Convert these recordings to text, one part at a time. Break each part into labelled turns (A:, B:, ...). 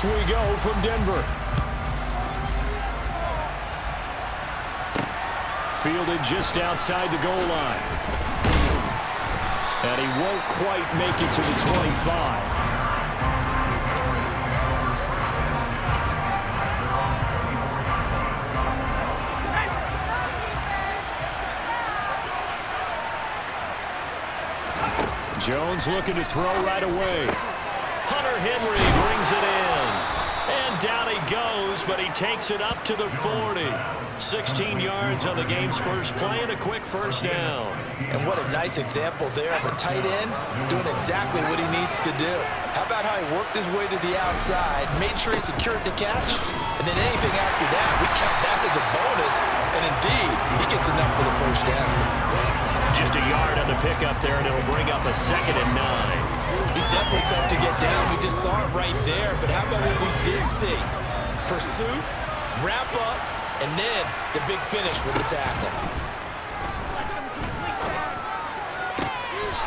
A: Off we go from Denver. Fielded just outside the goal line. And he won't quite make it to the 25. Jones looking to throw right away. Hunter Henry brings it in. And down he goes, but he takes it up to the 40. 16 yards on the game's first play and a quick first down.
B: And what a nice example there of a tight end doing exactly what he needs to do. How about how he worked his way to the outside, made sure he secured the catch, and then anything after that, we count that as a bonus. And indeed, he gets enough for the first down.
A: Just a yard on the pickup there, and it'll bring up a 2nd and 9.
B: He's definitely tough to get down. We just saw it right there. But how about what we did see? Pursuit, wrap up, and then the big finish with the tackle.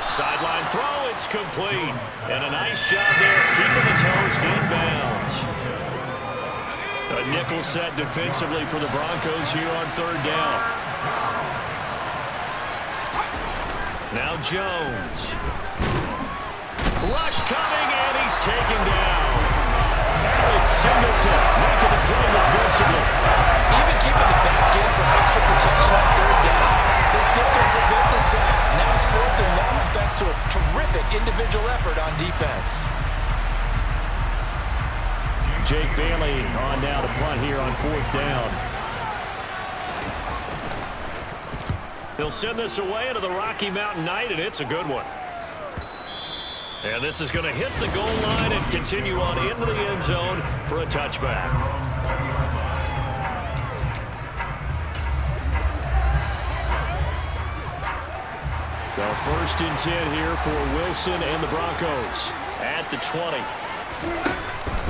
A: Sideline throw, it's complete. And a nice job there keeping the toes in bounds. A nickel set defensively for the Broncos here on 3rd down. Now Jones. Rush coming, and he's taken down. Alex Singleton making the play defensively.
B: Even keeping the back in for extra protection on 3rd down, they still can prevent the sack. Now it's 4th and long thanks to a terrific individual effort on defense.
A: Jake Bailey on now to punt here on 4th down. He'll send this away into the Rocky Mountain Night, and it's a good one. And this is going to hit the goal line and continue on into the end zone for a touchback. So 1st and 10 here for Wilson and the Broncos at the 20.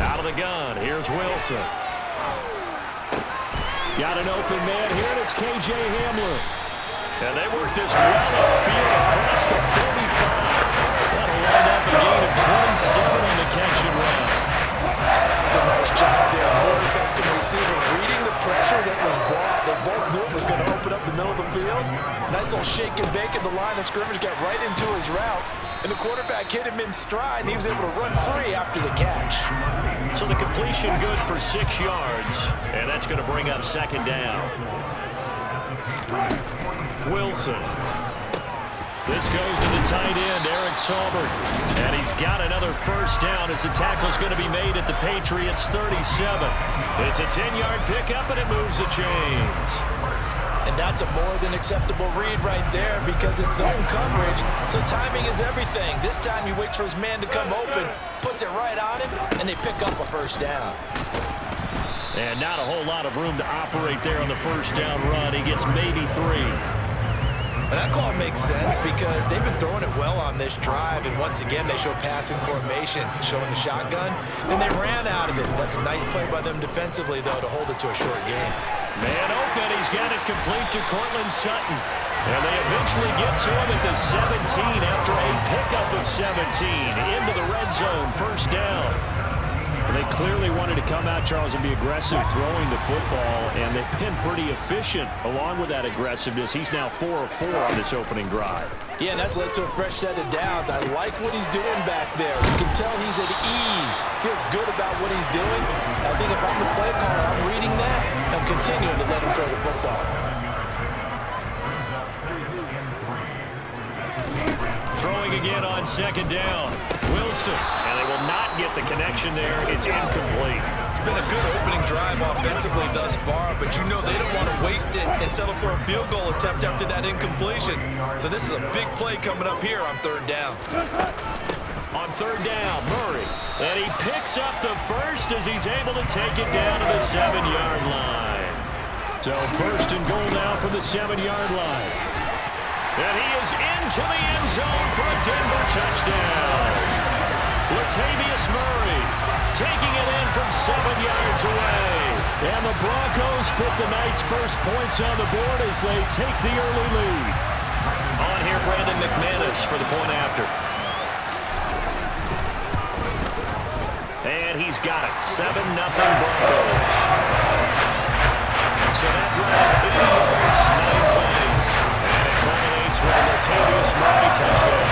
A: Out of the gun, here's Wilson. Got an open man here, and it's K.J. Hamler. And they work this well upfield across the 45. That'll line up a gain of 27 on the catch and run.
B: That's a nice job there. Quarterback and receiver reading the pressure that was brought. They both knew it was going to open up the middle of the field. Nice little shake and bake at the line of scrimmage, got right into his route. And the quarterback hit him in stride, and he was able to run free after the catch.
A: So the completion good for 6 yards. And that's going to bring up 2nd down. Wilson. This goes to the tight end, Eric Saubert. And he's got another first down as the tackle's going to be made at the Patriots' 37. It's a 10-yard pickup, and it moves the chains.
B: And that's a more than acceptable read right there because it's zone coverage, so timing is everything. This time he waits for his man to come open, puts it right on him, and they pick up a first down.
A: And not a whole lot of room to operate there on the first down run. He gets maybe 3.
B: And that call makes sense because they've been throwing it well on this drive, and once again they show passing formation, showing the shotgun. Then they ran out of it. That's a nice play by them defensively, though, to hold it to a short game.
A: Man open, he's got it complete to Cortland Sutton. And they eventually get to him at the 17 after a pickup of 17 into the red zone, first down. They clearly wanted to come out, Charles, and be aggressive throwing the football, and they've been pretty efficient along with that aggressiveness. He's now 4 of 4 on this opening drive.
B: Yeah, and that's led to a fresh set of downs. I like what he's doing back there. You can tell he's at ease, feels good about what he's doing. I think if I'm the play caller, I'm reading that, and I'm continuing to let him throw the football.
A: Throwing again on 2nd down. Wilson, and they will not get the connection there. It's incomplete.
B: It's been a good opening drive offensively thus far, but you know they don't want to waste it and settle for a field goal attempt after that incompletion. So this is a big play coming up here on 3rd down.
A: On 3rd down, Murray, and he picks up the first as he's able to take it down to the 7-yard line. So 1st and goal now from the 7-yard line. And he is into the end zone for a Denver touchdown. Latavius Murray taking it in from 7 yards away. And the Broncos put the night's first points on the board as they take the early lead. On here, Brandon McManus for the point after. And he's got got it. 7-0 Broncos. So that drive, 80 yards, 9 plays. And it culminates with a Latavius Murray touchdown.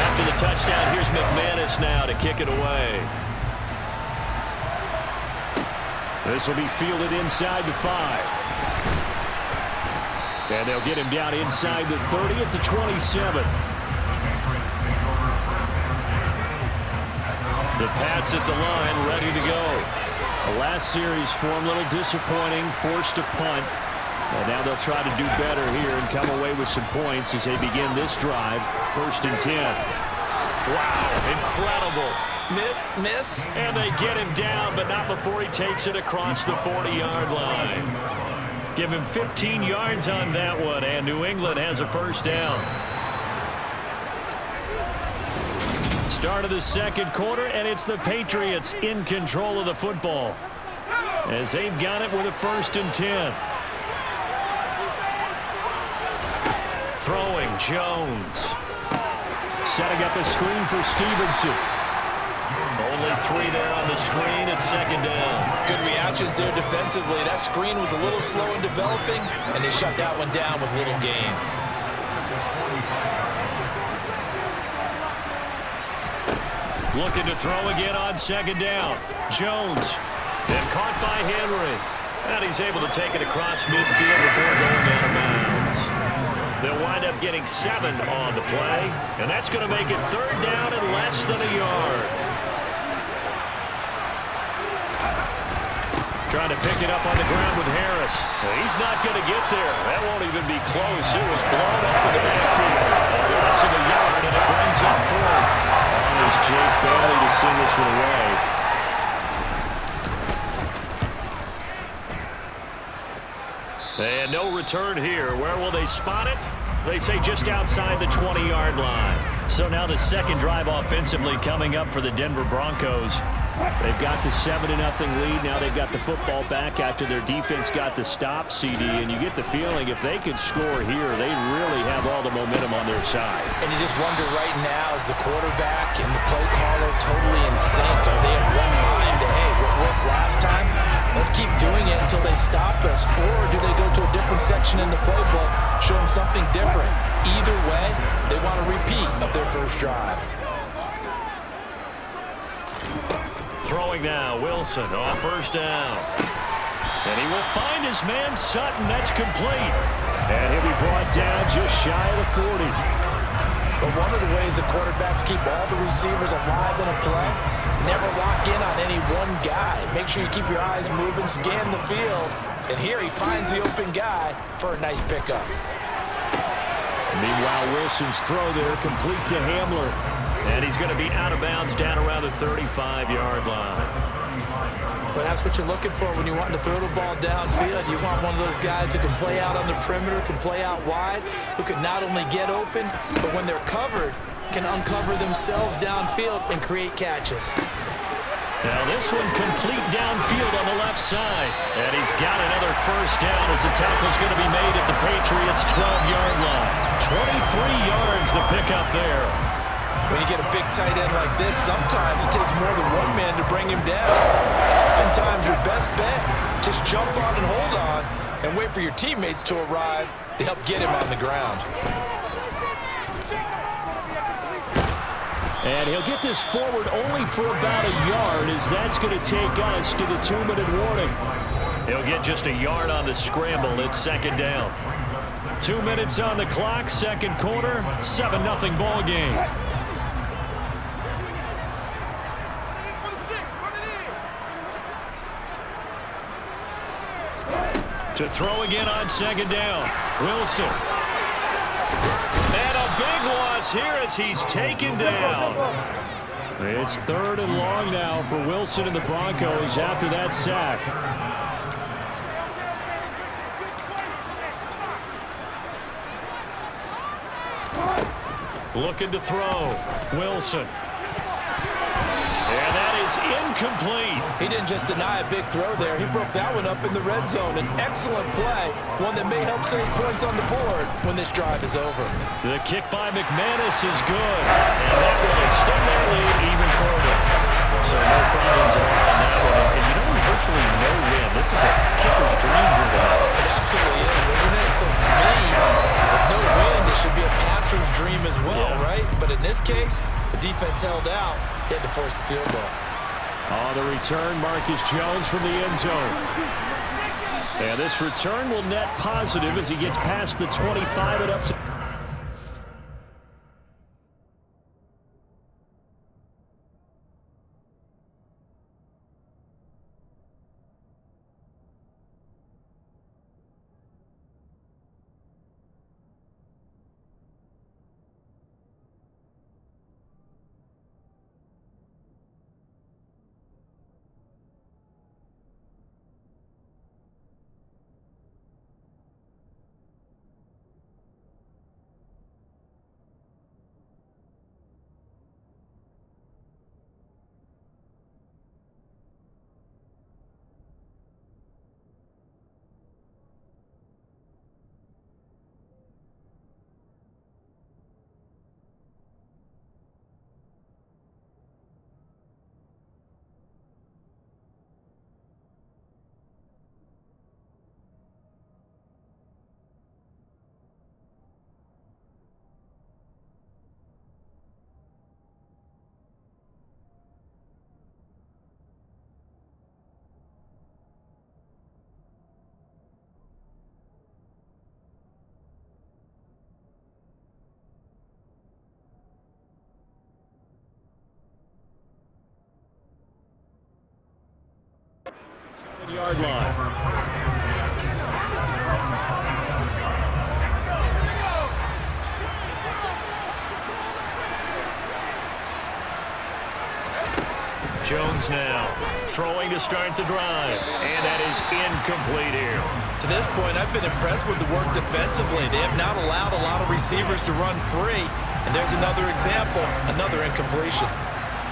A: After the touchdown, here's McManus now to kick it away. This will be fielded inside the 5. And they'll get him down inside the 30 at the 27. The Pats at the line, ready to go. The last series for him, a little disappointing, forced a punt. And now they'll try to do better here and come away with some points as they begin this drive. 1st and 10. Wow, incredible.
B: Miss.
A: And they get him down, but not before he takes it across the 40-yard line. Give him 15 yards on that one, and New England has a 1st down. Start of the 2nd quarter, and it's the Patriots in control of the football as they've got it with a 1st and 10. Throwing, Jones. Setting up a screen for Stevenson. Only 3 there on the screen at 2nd down.
B: Good reactions there defensively. That screen was a little slow in developing, and they shut that one down with little gain.
A: Looking to throw again on 2nd down. Jones. And caught by Henry. And he's able to take it across midfield before going out of bounds. They'll wind up getting 7 on the play. And that's going to make it 3rd down and less than a yard. Trying to pick it up on the ground with Harris. Well, he's not going to get there. That won't even be close. It was blown up in the backfield. A loss of a yard, and it brings up 4th. There's Jake Bailey to send this one away. And no return here. Where will they spot it? They say just outside the 20-yard line. So now the 2nd drive offensively coming up for the Denver Broncos. They've got the 7-0 lead. Now they've got the football back after their defense got the stop, CD. And you get the feeling if they could score here, they really have all the momentum on their side.
B: And you just wonder right now, is the quarterback and the play caller totally in sync? Are they of one mind? Hey, what worked last time? Let's keep doing it until they stop us. Or do they go to a different section in the playbook, show them something different? Either way, they want a repeat of their 1st drive.
A: Throwing now, Wilson on 1st down. And he will find his man Sutton. That's complete. And he'll be brought down just shy of the 40.
B: But one of the ways the quarterbacks keep all the receivers alive in a play, never lock in on any one guy. Make sure you keep your eyes moving, scan the field. And here he finds the open guy for a nice pickup.
A: Meanwhile, Wilson's throw there complete to Hamler. And he's going to be out of bounds down around the 35-yard line.
B: Well, that's what you're looking for when you want to throw the ball downfield. You want one of those guys who can play out on the perimeter, can play out wide, who can not only get open, but when they're covered, can uncover themselves downfield and create catches.
A: Now this one complete downfield on the left side. And he's got another 1st down as the tackle's going to be made at the Patriots' 12-yard line. 23 yards the pickup there.
B: When you get a big tight end like this, sometimes it takes more than one man to bring him down. Oftentimes, your best bet, just jump on and hold on and wait for your teammates to arrive to help get him on the ground.
A: And he'll get this forward only for about a yard, as that's going to take us to the 2-minute warning. He'll get just a yard on the scramble. It's 2nd down. 2 minutes on the clock, 2nd quarter, 7-0 ball game. To throw again on 2nd down. Wilson. And a big loss here as he's taken down. It's 3rd and long now for Wilson and the Broncos after that sack. Looking to throw. Wilson. And that is incomplete.
B: He didn't just deny a big throw there. He broke that one up in the red zone. An excellent play, one that may help save points on the board when this drive is over.
A: The kick by McManus is good. And that will extend their lead even further. So no problems at all on that one. And you know, virtually no win. This is a kicker's dream here tonight.
B: It absolutely is, isn't it? So to me, with no win, it should be a passer's dream as well, right? But in this case, the defense held out. They had to force the field goal.
A: On the return, Marcus Jones from the end zone. And this return will net positive as he gets past the 25 and up to... Yard line. Jones now throwing to start the drive, and that is incomplete here.
B: To this point, I've been impressed with the work defensively. They have not allowed a lot of receivers to run free, and there's another example, another incompletion.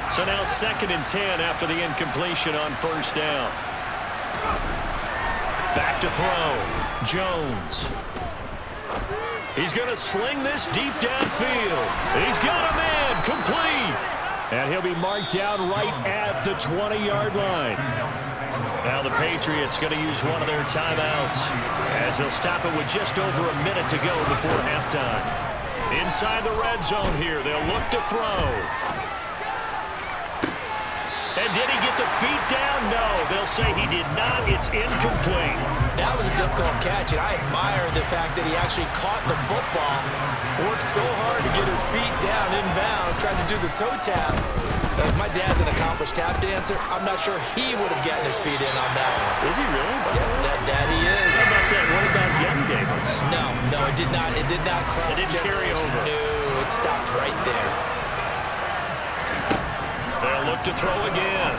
A: So now 2nd and 10 after the incompletion on first down. Back to throw. Jones. He's going to sling this deep downfield. He's got a man complete. And he'll be marked down right at the 20-yard line. Now the Patriots going to use one of their timeouts as they'll stop it with just over a minute to go before halftime. Inside the red zone here, they'll look to throw. And did he get the feet down? No, they'll say he did not. It's incomplete.
B: That was a difficult catch, and I admire the fact that he actually caught the football, worked so hard to get his feet down inbounds, tried to do the toe tap. My dad's an accomplished tap dancer. I'm not sure he would have gotten his feet in on that one.
A: Is he really?
B: Yeah, that he is.
A: How about that? What about Young Davis?
B: No, it did not. It did not cross.
A: It didn't carry over.
B: No, it stopped right there.
A: They'll look to throw again.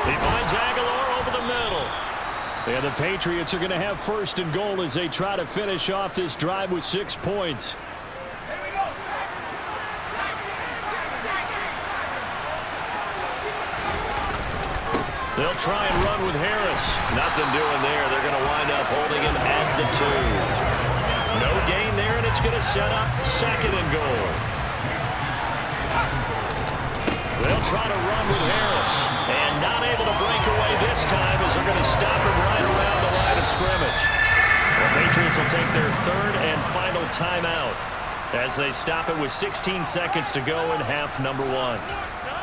A: He finds Aguilar over the middle. And the Patriots are going to have 1st and goal as they try to finish off this drive with 6 points. They'll try and run with Harris. Nothing doing there. They're going to wind up holding him at the 2. No gain there, and it's going to set up 2nd and goal. They'll try to run with Harris. And not able to break away this time as they're going to stop him right around the line of scrimmage. The Patriots will take their 3rd and final timeout as they stop it with 16 seconds to go in half number 1.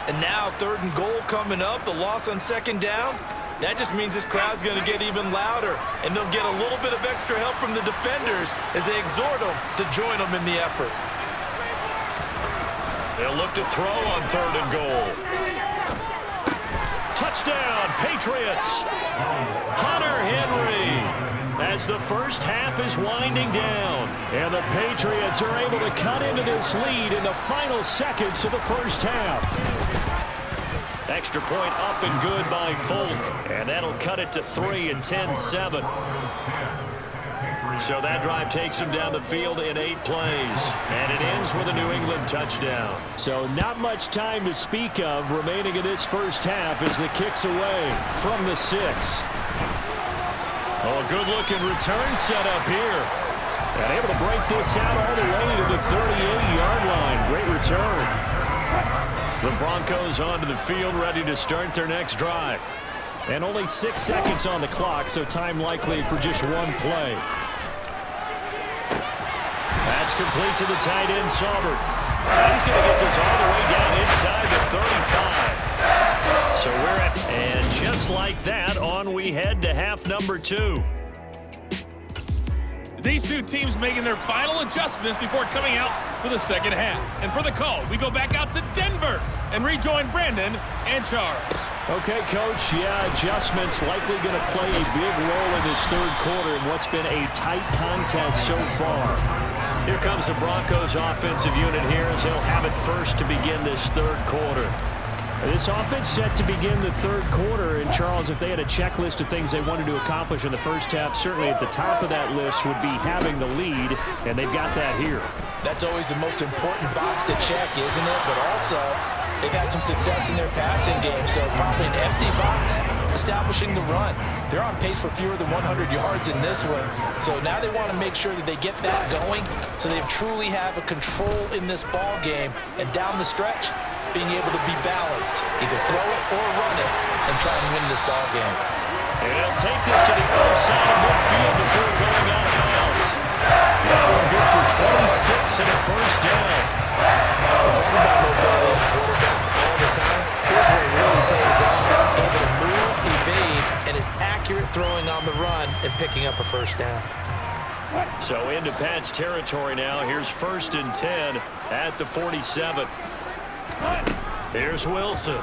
B: And now 3rd and goal coming up. The loss on 2nd down. That just means this crowd's going to get even louder. And they'll get a little bit of extra help from the defenders as they exhort them to join them in the effort.
A: They'll look to throw on 3rd and goal. Touchdown, Patriots. Hunter Henry as the first half is winding down. And the Patriots are able to cut into this lead in the final seconds of the first half. Extra point up and good by Folk. And that'll cut it to 3 and 10-7. So that drive takes him down the field in 8 plays. And it ends with a New England touchdown. So not much time to speak of remaining in this first half as the kick's away from the 6. Oh, a good-looking return set up here. And able to break this out all the way to the 38-yard line. Great return. The Broncos onto the field, ready to start their next drive. And only 6 seconds on the clock, so time likely for just one play. That's complete to the tight end, Saubert. He's going to get this all the way down inside the 35. So we're at, and just like that, on we head to half number 2.
C: These two teams making their final adjustments before coming out for the second half. And for the call, we go back out to Denver and rejoin Brandon and Charles.
A: Okay, Coach, yeah, adjustments likely going to play a big role in this third quarter in what's been a tight contest so far. Here comes the Broncos offensive unit here as they'll have it first to begin this third quarter. This offense set to begin the third quarter, and Charles, if they had a checklist of things they wanted to accomplish in the first half, certainly at the top of that list would be having the lead, and they've got that here.
B: That's always the most important box to check, isn't it? But also, they've had some success in their passing game, so probably an empty box establishing the run. They're on pace for fewer than 100 yards in this one, so now they want to make sure that they get that going so they truly have a control in this ball game, and down the stretch, being able to be balanced, either throw it or run it, and try and win this ball game.
A: And they'll take this to the outside of midfield before going out of bounds. That one good for 26 and a first down.
B: We talk about mobility in quarterbacks all the time. Here's where it really pays off. Able to move, evade, and is accurate throwing on the run and picking up a first down.
A: So into Pat's territory now. Here's 1st and 10 at the 47. Here's Wilson. And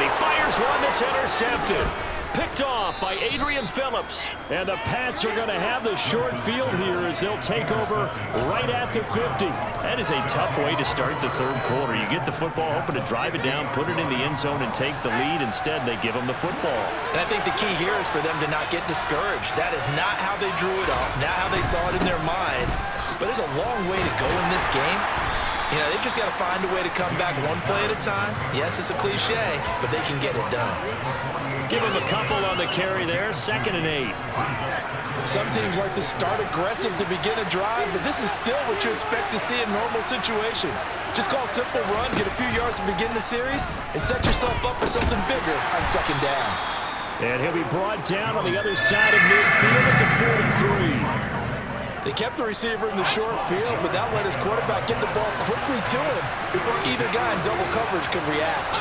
A: he fires one that's intercepted. Picked off by Adrian Phillips. And the Pats are going to have the short field here as they'll take over right at the 50. That is a tough way to start the third quarter. You get the football, hoping to drive it down, put it in the end zone, and take the lead. Instead, they give them the football.
B: And I think the key here is for them to not get discouraged. That is not how they drew it up, not how they saw it in their minds. But there's a long way to go in this game. You know, they've just got to find a way to come back one play at a time. Yes, it's a cliche, but they can get it done.
A: Give him a couple on the carry there, 2nd and 8.
B: Some teams like to start aggressive to begin a drive, but this is still what you expect to see in normal situations. Just call a simple run, get a few yards to begin the series, and set yourself up for something bigger on 2nd down.
A: And he'll be brought down on the other side of midfield at the 43.
B: They kept the receiver in the short field, but that let his quarterback get the ball quickly to him before either guy in double coverage could react.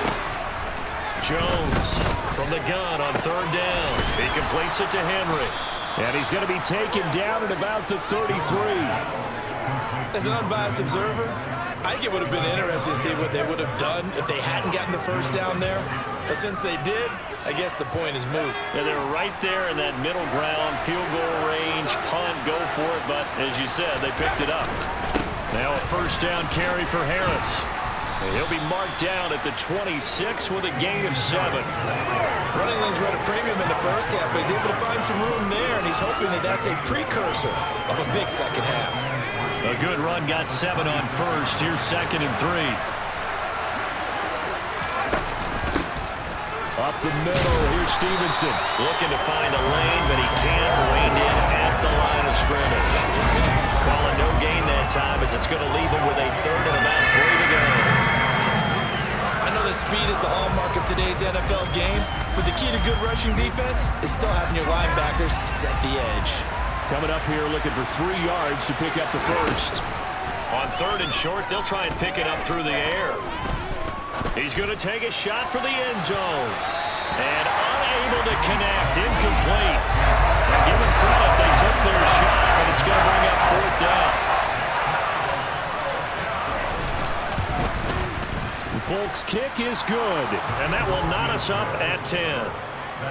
A: Jones from the gun on 3rd down. He completes it to Henry. And he's going to be taken down at about the 33.
B: As an unbiased observer, I think it would have been interesting to see what they would have done if they hadn't gotten the first down there. But since they did, I guess the point is moot.
A: Yeah, they're right there in that middle ground, field goal range, punt, go for it. But as you said, they picked it up. Now a first down carry for Harris. And he'll be marked down at the 26 with a gain of 7.
B: Running lanes were at a premium in the first half, but he's able to find some room there, and he's hoping that that's a precursor of a big second half.
A: A good run, got 7 on first. Here's 2nd and 3. Up the middle, here's Stevenson. Looking to find a lane, but he can't. Reined in at the line of scrimmage. Calling no gain that time as it's going to leave him with a 3rd and about 3 to go.
B: I know that speed is the hallmark of today's NFL game, but the key to good rushing defense is still having your linebackers set the edge.
A: Coming up here looking for 3 yards to pick up the first. On 3rd and short, they'll try and pick it up through the air. He's going to take a shot for the end zone. And unable to connect, incomplete. And give them credit, they took their shot, but it's going to bring up 4th down. Folks' kick is good, and that will knot us up at 10.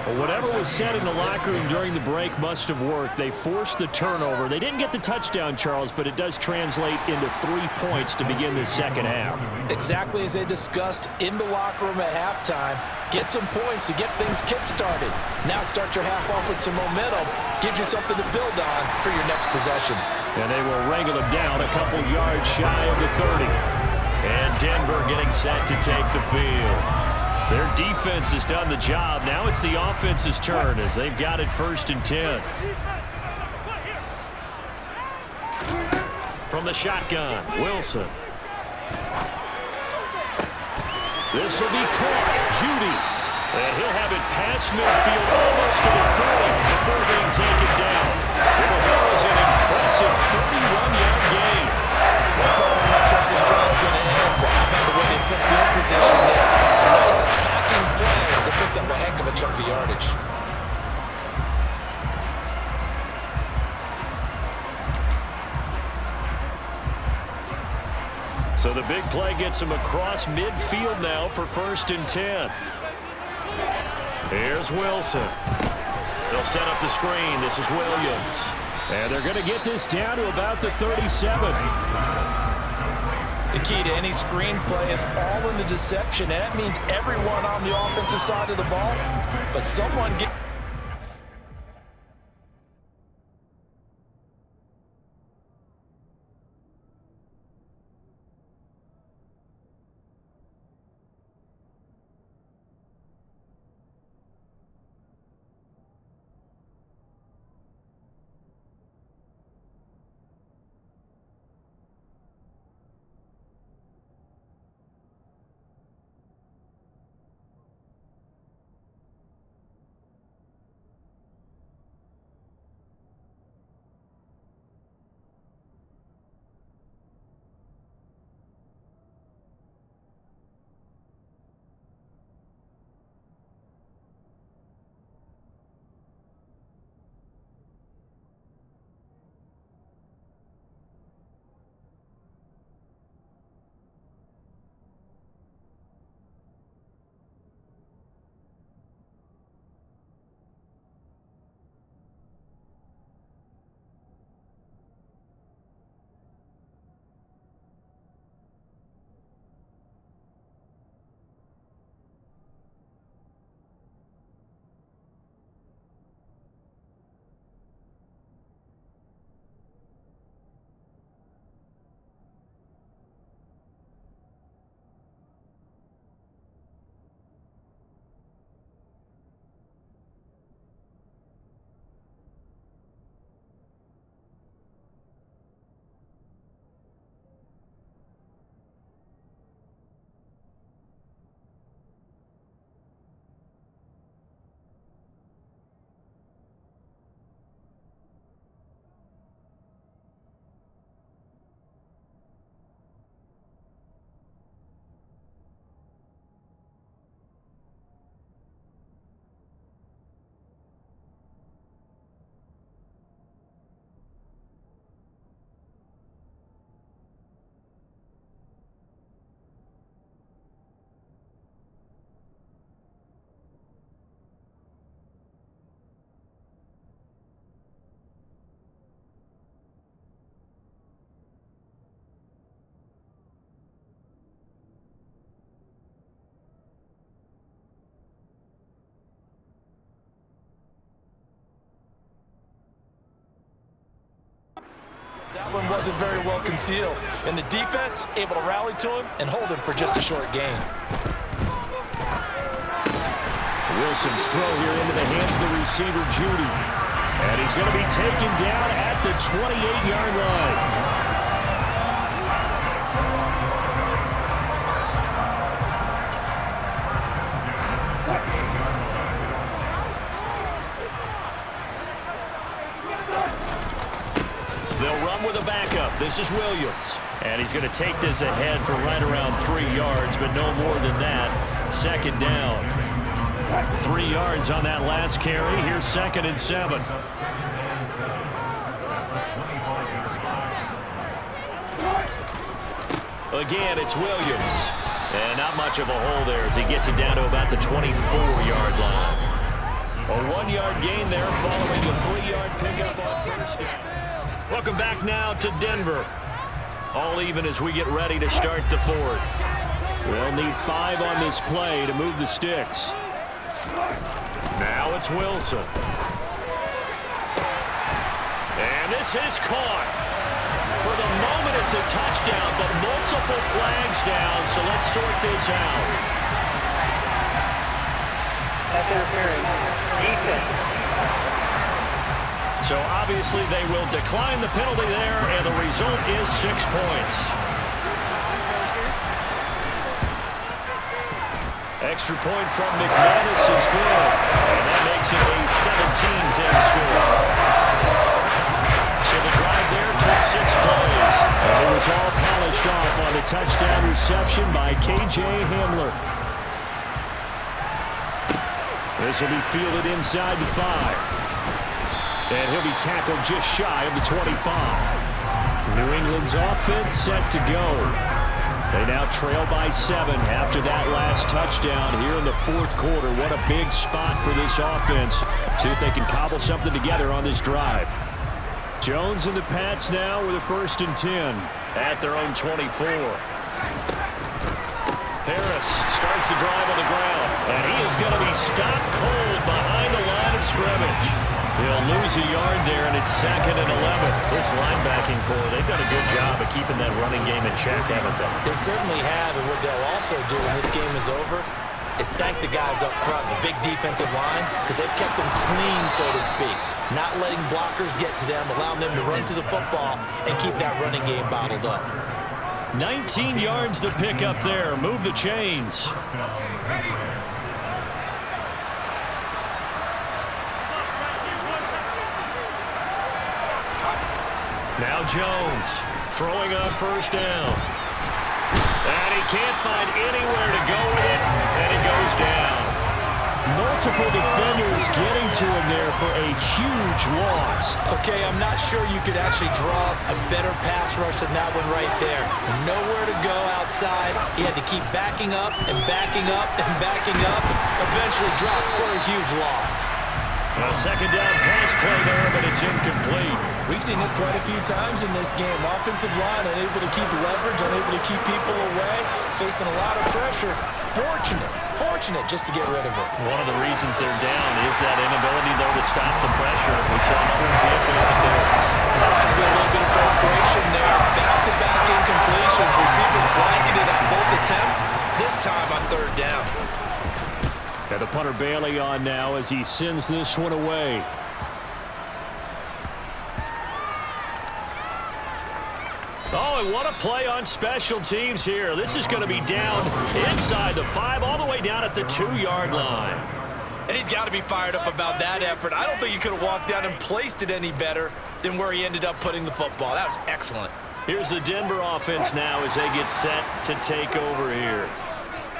A: Well, whatever was said in the locker room during the break must have worked. They forced the turnover. They didn't get the touchdown, Charles, but it does translate into 3 points to begin this second half.
B: Exactly as they discussed in the locker room at halftime. Get some points to get things kick-started. Now start your half off with some momentum. Gives you something to build on for your next possession.
A: And they will wrangle him down a couple yards shy of the 30. And Denver getting set to take the field. Their defense has done the job. Now it's the offense's turn as they've got it 1st and 10. From the shotgun, Wilson. This will be caught. Judy. And he'll have it past midfield almost to the 40 before being taken down. Well, that was an impressive 31-yard gain.
B: I'm not sure how this drive's going to end, but how about the way they flipped field position there? A nice attacking play that picked up a heck of a chunk of yardage.
A: So the big play gets him across midfield now for 1st and 10. Here's Wilson. They'll set up the screen. This is Williams. And they're going to get this down to about the 37.
B: The key to any screen play is all in the deception, and that means everyone on the offensive side of the ball, but someone get. That one wasn't very well concealed. And the defense able to rally to him and hold him for just a short gain.
A: Wilson's throw here into the hands of the receiver, Judy. And he's going to be taken down at the 28-yard line. They'll run with a backup. This is Williams. And he's going to take this ahead for right around 3 yards, but no more than that. 2nd down. 3 yards on that last carry. Here's 2nd and 7. Again, it's Williams. And not much of a hole there as he gets it down to about the 24-yard line. A 1-yard gain there following a 3-yard pickup on 1st down. Welcome back now to Denver. All even as we get ready to start the 4th. They'll need 5 on this play to move the sticks. Now it's Wilson. And this is caught. For the moment, it's a touchdown, but multiple flags down, so let's sort this out.
D: That's interference. Defense.
A: So obviously they will decline the penalty there, and the result is 6 points. extra point from McManus is good. And that makes it a 17-10 score. So the drive there took 6 plays. And it was all polished off on the touchdown reception by K.J. Hamler. This will be fielded inside the 5. And he'll be tackled just shy of the 25. New England's offense set to go. They now trail by 7 after that last touchdown here in the 4th quarter. What a big spot for this offense. See if they can cobble something together on this drive. Jones and the Pats now with a 1st and 10 at their own 24. Harris starts the drive on the ground, and he is going to be stopped cold behind the line of scrimmage. He'll lose a yard there, and it's 2nd and 11. This linebacking core, they've done a good job of keeping that running game in check, haven't they?
B: They certainly have, and what they'll also do when this game is over is thank the guys up front, the big defensive line, because they've kept them clean, so to speak. Not letting blockers get to them, allowing them to run to the football and keep that running game bottled up.
A: 19 yards to pick up there. Move the chains. Now Jones throwing on 1st down. And he can't find anywhere to go with it, and it goes down. Multiple defenders getting to him there for a huge loss.
B: Okay, I'm not sure you could actually draw a better pass rush than that one right there. Nowhere to go outside. He had to keep backing up and backing up and backing up. Eventually dropped for a huge loss.
A: A 2nd down pass play there, but it's incomplete.
B: We've seen this quite a few times in this game. Offensive line unable to keep leverage, unable to keep people away, facing a lot of pressure. Fortunate just to get rid of it.
A: One of the reasons they're down is that inability, though, to stop the pressure. We saw another example of it there.
B: There's been a little bit of frustration there. Back-to-back incompletions. Receivers blanketed on both attempts, this time on 3rd down.
A: And the punter Bailey on now as he sends this one away. Oh, and what a play on special teams here. This is going to be down inside the 5, all the way down at the 2-yard line.
B: And he's got to be fired up about that effort. I don't think he could have walked down and placed it any better than where he ended up putting the football. That was excellent.
A: Here's the Denver offense now as they get set to take over here.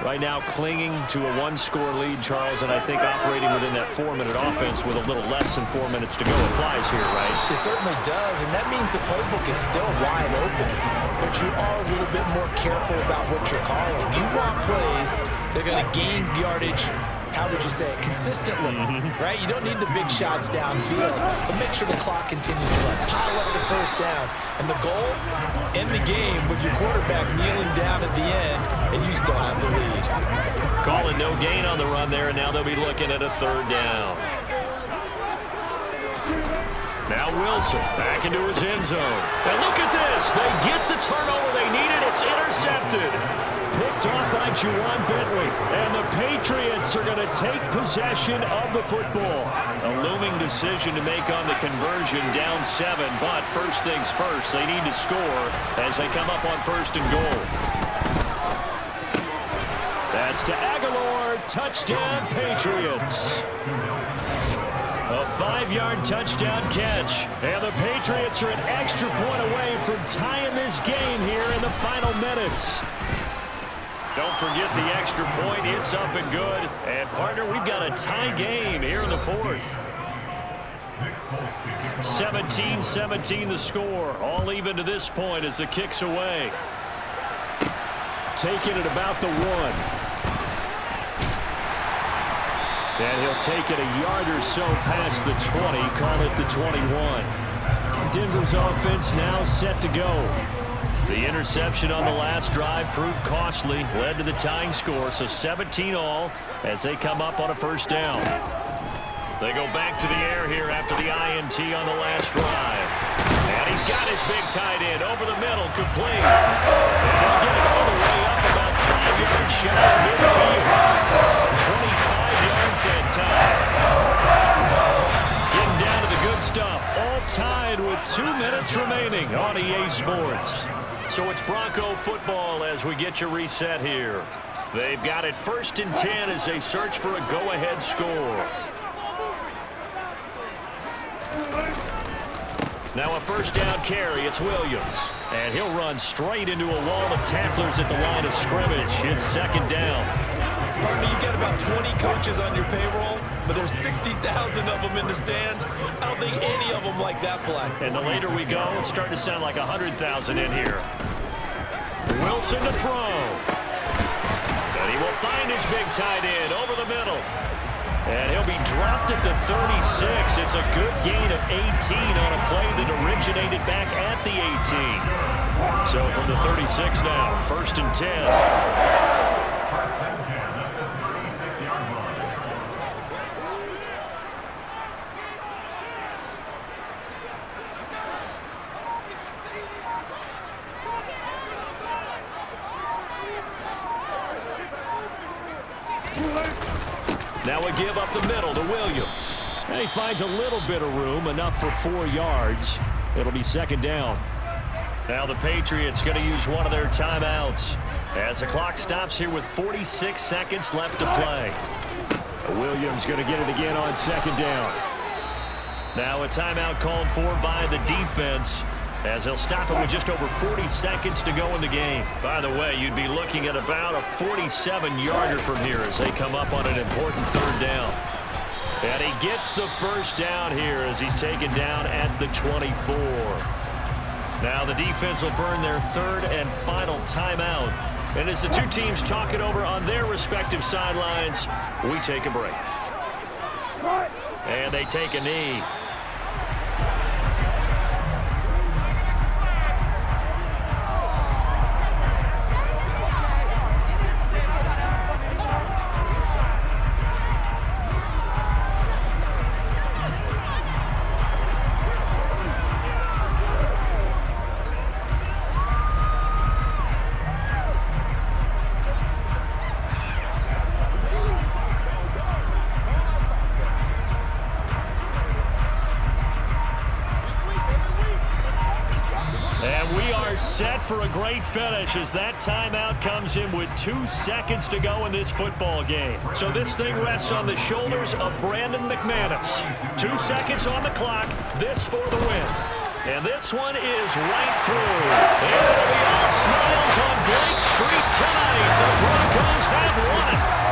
A: Right now clinging to a 1-score lead, Charles, and I think operating within that 4-minute offense with a little less than 4 minutes to go applies here, right?
B: It certainly does, and that means the playbook is still wide open, but you are a little bit more careful about what you're calling. You want plays that are going to gain yardage, how would you say it, consistently, right? You don't need the big shots downfield, but make sure the clock continues to run. Pile up the 1st downs, and the goal, end the game with your quarterback kneeling down at the end, and you still have the lead.
A: Calling no gain on the run there, and now they'll be looking at a 3rd down. Now Wilson back into his end zone. And look at this. They get the turnover they needed. It's intercepted. Picked off by Juwan Bentley. And the Patriots are going to take possession of the football. A looming decision to make on the conversion, down 7. But first things first, they need to score as they come up on 1st and goal. That's to Aguilar. Touchdown, Patriots. A 5-yard touchdown catch. And the Patriots are an extra point away from tying this game here in the final minutes. Don't forget the extra point. It's up and good. And, partner, we've got a tie game here in the 4th. 17-17 the score. All even to this point as the kick's away. Taking it about the 1. And he'll take it a yard or so past the 20, call it the 21. Denver's offense now set to go. The interception on the last drive proved costly, led to the tying score, so 17 all as they come up on a 1st down. They go back to the air here after the INT on the last drive. And he's got his big tight end over the middle, complete. And he'll get it all the way up about 5 yards shy of midfield. 25 yards that time. Getting down to the good stuff. All tied with 2 minutes remaining on EA Sports. So it's Bronco football as we get you reset here. They've got it 1st and 10 as they search for a go-ahead score. Now a 1st down carry. It's Williams. And he'll run straight into a wall of tacklers at the line of scrimmage. It's 2nd down.
B: Partner, you've got about 20 coaches on your payroll, but there's 60,000 of them in the stands. I don't think any of them like that play.
A: And the later we go, it's starting to sound like 100,000 in here. Wilson to throw. And he will find his big tight end over the middle. And he'll be dropped at the 36. It's a good gain of 18 on a play that originated back at the 18. So from the 36 now, 1st and 10. Now a give up the middle to Williams. And he finds a little bit of room, enough for 4 yards. It'll be 2nd down. Now the Patriots going to use one of their timeouts as the clock stops here with 46 seconds left to play. Williams going to get it again on 2nd down. Now a timeout called for by the defense, as they'll stop it with just over 40 seconds to go in the game. By the way, you'd be looking at about a 47-yarder from here as they come up on an important 3rd down. And he gets the 1st down here as he's taken down at the 24. Now the defense will burn their 3rd and final timeout. And as the two teams talk it over on their respective sidelines, we take a break. And they take a knee. Set for a great finish as that timeout comes in with 2 seconds to go in this football game. So this thing rests on the shoulders of Brandon McManus. 2 seconds on the clock. This for the win. And this one is right through. And it'll be all smiles on Blake Street tonight. The Broncos have won it.